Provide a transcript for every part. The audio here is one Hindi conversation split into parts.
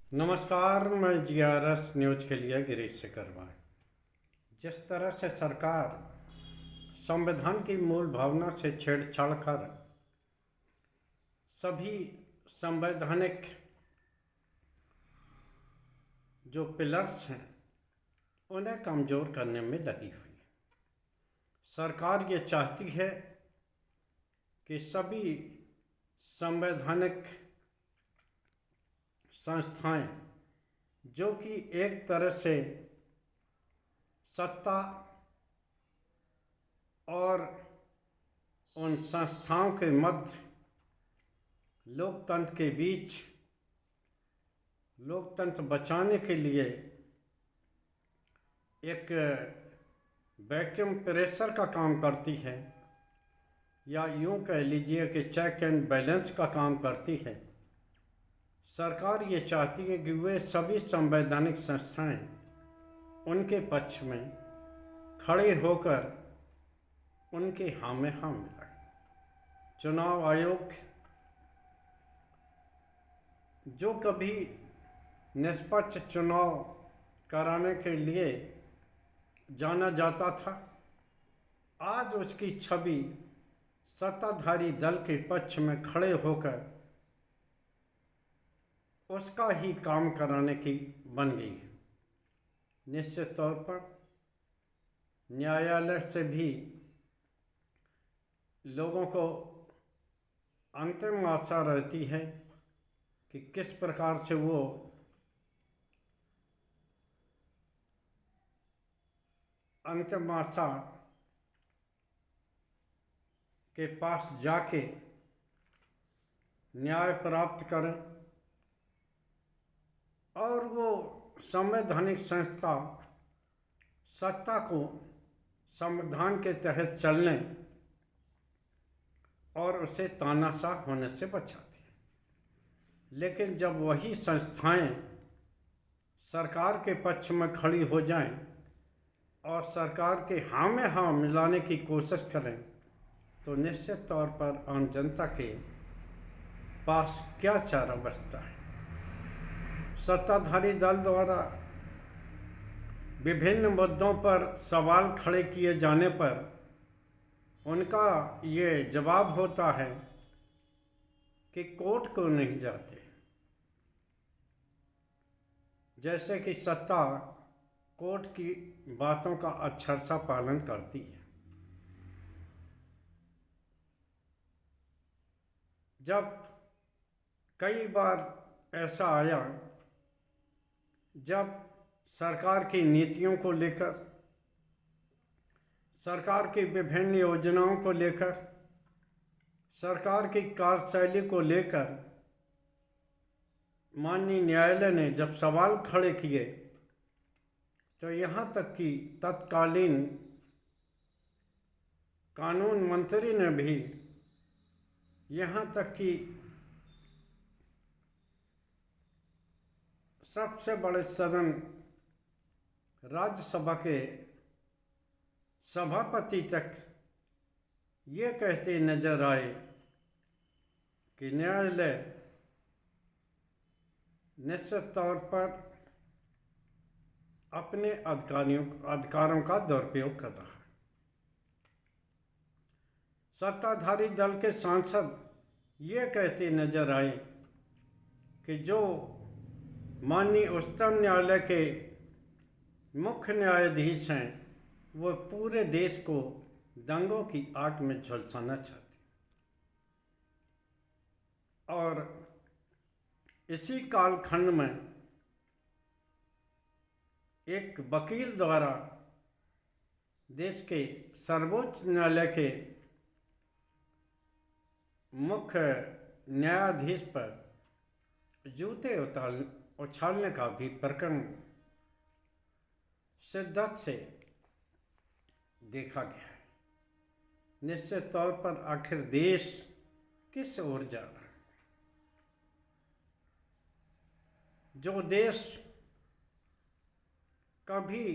नमस्कार, मैं जीआरएस न्यूज के लिए गिरीश सिकरवार। जिस तरह से सरकार संविधान की मूल भावना से छेड़छाड़ कर सभी संवैधानिक जो पिलर्स हैं उन्हें कमज़ोर करने में लगी हुई। सरकार ये चाहती है कि सभी संवैधानिक संस्थाएं जो कि एक तरह से सत्ता और उन संस्थाओं के मध्य लोकतंत्र के बीच लोकतंत्र बचाने के लिए एक वैक्यूम प्रेशर का काम करती है, या यूं कह लीजिए कि चेक एंड बैलेंस का काम करती है। सरकार ये चाहती है कि वे सभी संवैधानिक संस्थाएं उनके पक्ष में खड़े होकर उनके हाँ में हाँ मिलाएं। चुनाव आयोग जो कभी निष्पक्ष चुनाव कराने के लिए जाना जाता था, आज उसकी छवि सत्ताधारी दल के पक्ष में खड़े होकर उसका ही काम कराने की बन गई है। निश्चित तौर पर न्यायालय से भी लोगों को अंतिम आशा रहती है कि किस प्रकार से वो अंतिम आशा के पास जाके न्याय प्राप्त करें और वो संवैधानिक संस्था सत्ता को संविधान के तहत चलने और उसे तानाशाह होने से बचाती है। लेकिन जब वही संस्थाएं सरकार के पक्ष में खड़ी हो जाएं और सरकार के हाँ में हाँ मिलाने की कोशिश करें, तो निश्चित तौर पर आम जनता के पास क्या चारा बचता है। सत्ताधारी दल द्वारा विभिन्न मुद्दों पर सवाल खड़े किए जाने पर उनका ये जवाब होता है कि कोर्ट को नहीं जाते, जैसे कि सत्ता कोर्ट की बातों का अक्षरशः पालन करती है। जब कई बार ऐसा आया जब सरकार की नीतियों को लेकर, सरकार की विभिन्न योजनाओं को लेकर, सरकार की कार्यशैली को लेकर माननीय न्यायालय ने जब सवाल खड़े किए, तो यहाँ तक कि तत्कालीन कानून मंत्री ने भी यहाँ तक कि सबसे बड़े सदन राज्यसभा के सभापति तक ये कहते नजर आए कि न्यायालय निश्चित तौर पर अपने अधिकारों का दुरुपयोग कर रहा है। सत्ताधारी दल के सांसद ये कहते नजर आए कि जो माननीय उच्चतम न्यायालय के मुख्य न्यायाधीश हैं, वो पूरे देश को दंगों की आग में झुलसाना चाहते। और इसी कालखंड में एक वकील द्वारा देश के सर्वोच्च न्यायालय के मुख्य न्यायाधीश पर जूते उछालने का भी प्रकरण शिद्दत से देखा गया है। निश्चित तौर पर आखिर देश किस ओर जा रहा है? जो देश कभी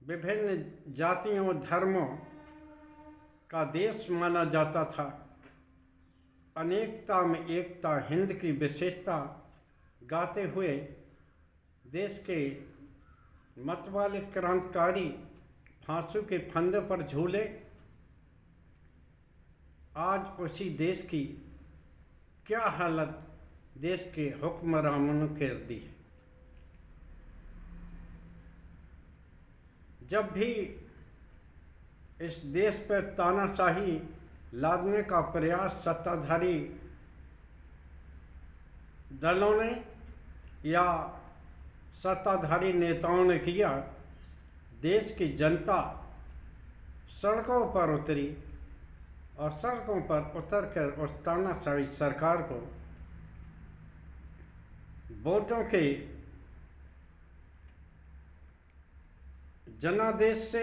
विभिन्न जातियों धर्मों का देश माना जाता था, अनेकता में एकता, हिंद की विशेषता गाते हुए देश के मतवाले क्रांतिकारी फांसू के फंदे पर झूले। आज उसी देश की क्या हालत देश के हुक्मरानों ने कर दी है। जब भी इस देश पर तानाशाही लादने का प्रयास सत्ताधारी दलों ने या सत्ताधारी नेताओं ने किया, देश की जनता सड़कों पर उतरी और सड़कों पर उतरकर उस तानाशाही सरकार को वोटों के जनादेश से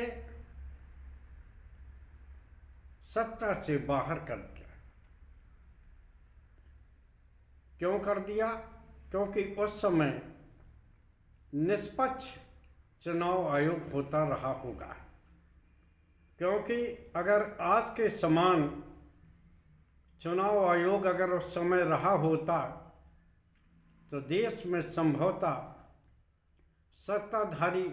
सत्ता से बाहर कर दिया। क्यों कर दिया? क्योंकि उस समय निष्पक्ष चुनाव आयोग होता रहा होगा। क्योंकि अगर आज के समान चुनाव आयोग अगर उस समय रहा होता तो देश में संभवतः सत्ताधारी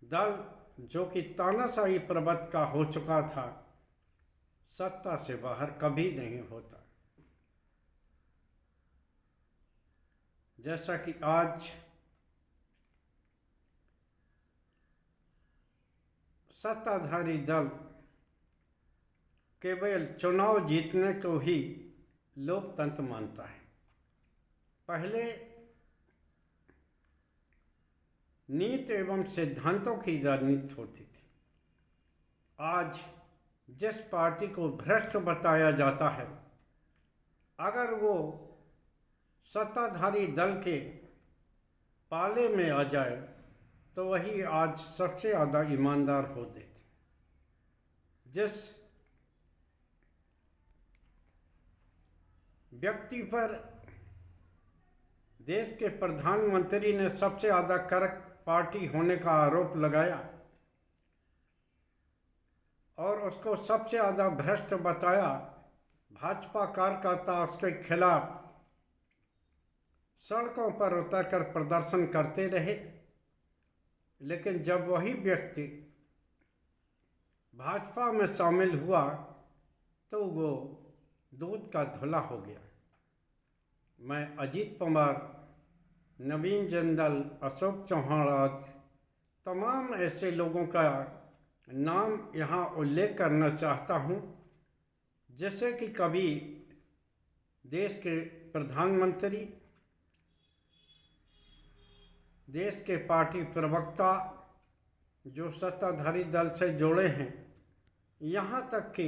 दल जो कि तानाशाही प्रवृत्ति का हो चुका था, सत्ता से बाहर कभी नहीं होता। जैसा कि आज सत्ताधारी दल केवल चुनाव जीतने को ही लोकतंत्र मानता है। पहले नीति एवं सिद्धांतों की राजनीति होती थी। आज जिस पार्टी को भ्रष्ट बताया जाता है, अगर वो सत्ताधारी दल के पाले में आ जाए तो वही आज सबसे ज़्यादा ईमानदार होते थे। जिस व्यक्ति पर देश के प्रधानमंत्री ने सबसे ज़्यादा करप्ट पार्टी होने का आरोप लगाया और उसको सबसे ज़्यादा भ्रष्ट बताया, भाजपा कार्यकर्ता उसके खिलाफ सड़कों पर उतरकर प्रदर्शन करते रहे। लेकिन जब वही व्यक्ति भाजपा में शामिल हुआ तो वो दूध का धुला हो गया। मैं अजीत पवार, नवीन जिंदल, अशोक चौहान आदि तमाम ऐसे लोगों का नाम यहाँ उल्लेख करना चाहता हूँ जैसे कि कभी देश के प्रधानमंत्री, देश के पार्टी प्रवक्ता जो सत्ताधारी दल से जुड़े हैं, यहाँ तक कि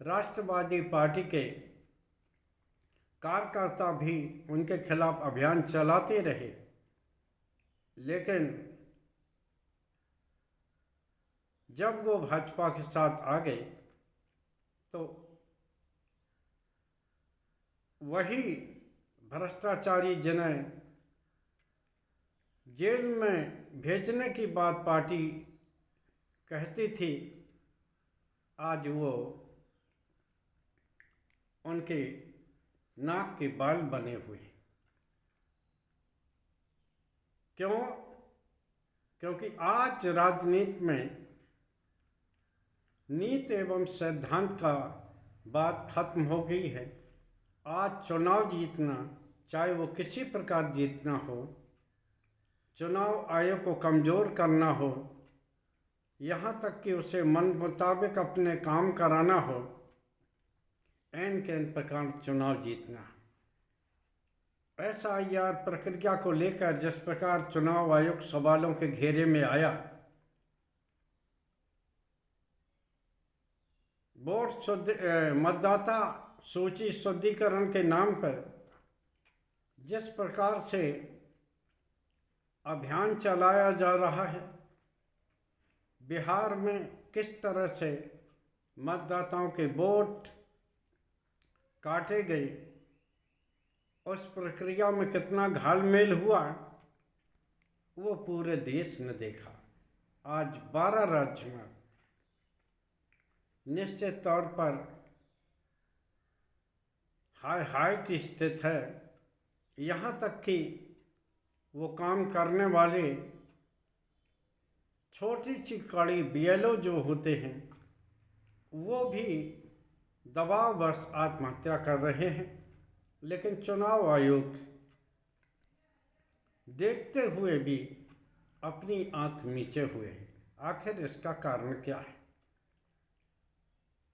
राष्ट्रवादी पार्टी के कार्यकर्ता भी उनके खिलाफ अभियान चलाते रहे। लेकिन जब वो भाजपा के साथ आ गए तो वही भ्रष्टाचारी जिन्हें जेल में भेजने की बात पार्टी कहती थी, आज वो उनके नाक के बाल बने हुए। क्यों? क्योंकि आज राजनीति में नीति एवं सिद्धांत का बात खत्म हो गई है। आज चुनाव जीतना, चाहे वो किसी प्रकार जीतना हो, चुनाव आयोग को कमज़ोर करना हो, यहाँ तक कि उसे मन मुताबिक अपने काम कराना हो, एन के एन प्रकार चुनाव जीतना। SIR प्रक्रिया को लेकर जिस प्रकार चुनाव आयोग सवालों के घेरे में आया, मतदाता सूची शुद्धिकरण के नाम पर जिस प्रकार से अभियान चलाया जा रहा है, बिहार में किस तरह से मतदाताओं के वोट काटे गए, उस प्रक्रिया में कितना घालमेल हुआ, वो पूरे देश ने देखा। आज 12 राज्य में निश्चित तौर पर हाय हाय की स्थिति है। यहाँ तक कि वो काम करने वाले छोटी सी कड़ी बीएलओ जो होते हैं वो भी दबाववश आत्महत्या कर रहे हैं। लेकिन चुनाव आयोग देखते हुए भी अपनी आंख नीचे हुए हैं। आखिर इसका कारण क्या है?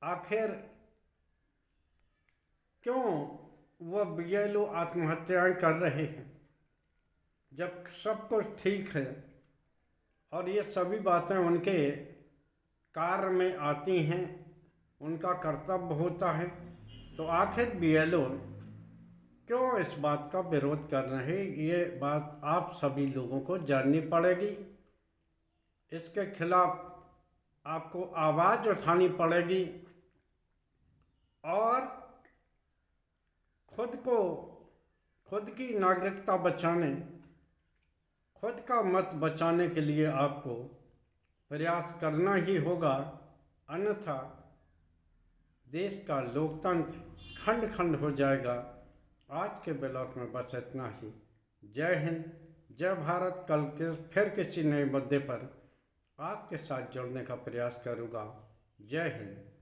आखिर क्यों वह बीएलओ आत्महत्याएं कर रहे हैं जब सब कुछ ठीक है और ये सभी बातें उनके कार्य में आती हैं, उनका कर्तव्य होता है। तो आखिर बीएलओ क्यों इस बात का विरोध कर रहे हैं, ये बात आप सभी लोगों को जाननी पड़ेगी। इसके खिलाफ आपको आवाज़ उठानी पड़ेगी और खुद की नागरिकता बचाने, खुद का मत बचाने के लिए आपको प्रयास करना ही होगा, अन्यथा देश का लोकतंत्र खंड खंड हो जाएगा। आज के ब्लॉग में बस इतना ही। जय हिंद, जय भारत। कल के फिर किसी नए मुद्दे पर आपके साथ जुड़ने का प्रयास करूँगा। जय हिंद।